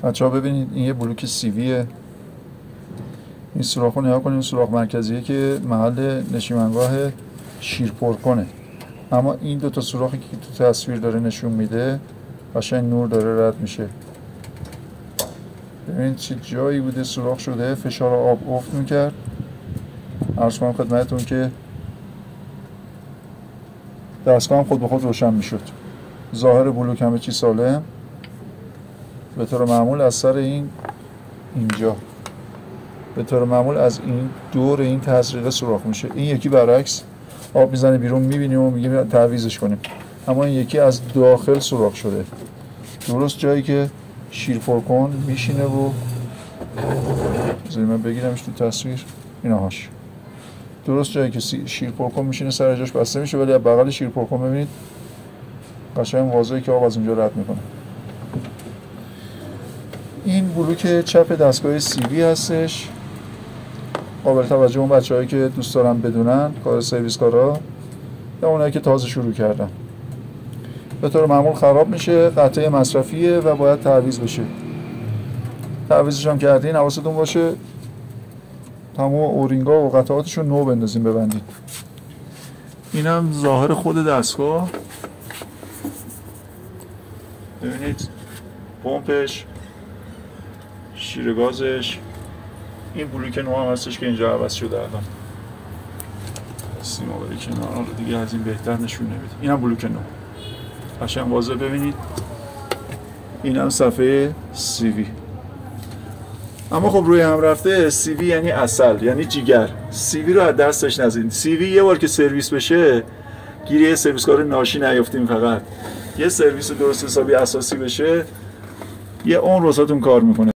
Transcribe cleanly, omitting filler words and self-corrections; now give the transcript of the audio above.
بچه‌ها ببینید این یه بلوک سیویه. این سوراخ رو نگاه کنید، سوراخ مرکزیه که محل نشیمنگاه شیرپرکنه. اما این دوتا سوراخی که تو تصویر داره نشون میده قشنگ نور داره رد میشه. ببینید چه جایی بوده سوراخ شده، فشار آب افت میکرد. عرض کنم خدمتتون که دستگاه هم خود به خود روشن میشد. ظاهر بلوک همه چی سالم. به طور معمول از سر اینجا به طور معمول از این دور این تزریق سوراخ میشه. این یکی برعکس آب میزنه بیرون میبینیم و میگیم تعویضش کنیم. اما این یکی از داخل سوراخ شده، درست جایی که شیرپرکن میشینه و من بگیرمش تو تصویر. ایناهاش درست جایی که شیرپرکن میشینه سر جاش بسته میشه، ولی از بغل شیرپرکن ببینید قشنگ واضحه که آب از اونجا رد میکنه. این بلوک چپ دستگاه سیوی هستش. قابل توجه اون بچه‌هایی که دوست دارن بدونن، کار سرویس کارا یا اونایی که تازه شروع کردن. به طور معمول خراب میشه، قطعه مصرفیه و باید تعویض بشه. تعویضش هم کردین حواستون باشه تمام اورینگا و قطعاتش رو نو بندازیم ببندید. اینم ظاهر خود دستگاه. ببینید پمپش، شیر گازش، این بلوک نو هم هستش که اینجا عوض شده الان. سیما بره کنار، حالا دیگه از این بهتر نشون نمیده. اینم بلوک نو. قشنگ واضح ببینید. اینم صفحه سیوی. اما خب روی هم رفته سیوی یعنی عسل، یعنی جیگر. سیوی رو از دستش نزنید. سیوی یه بار که سرویس بشه، گیری سرویس کار ناشی نیافتیم، فقط یه سرویس درست حسابی اساسی بشه، یه عمر واسهتون کار میکنه.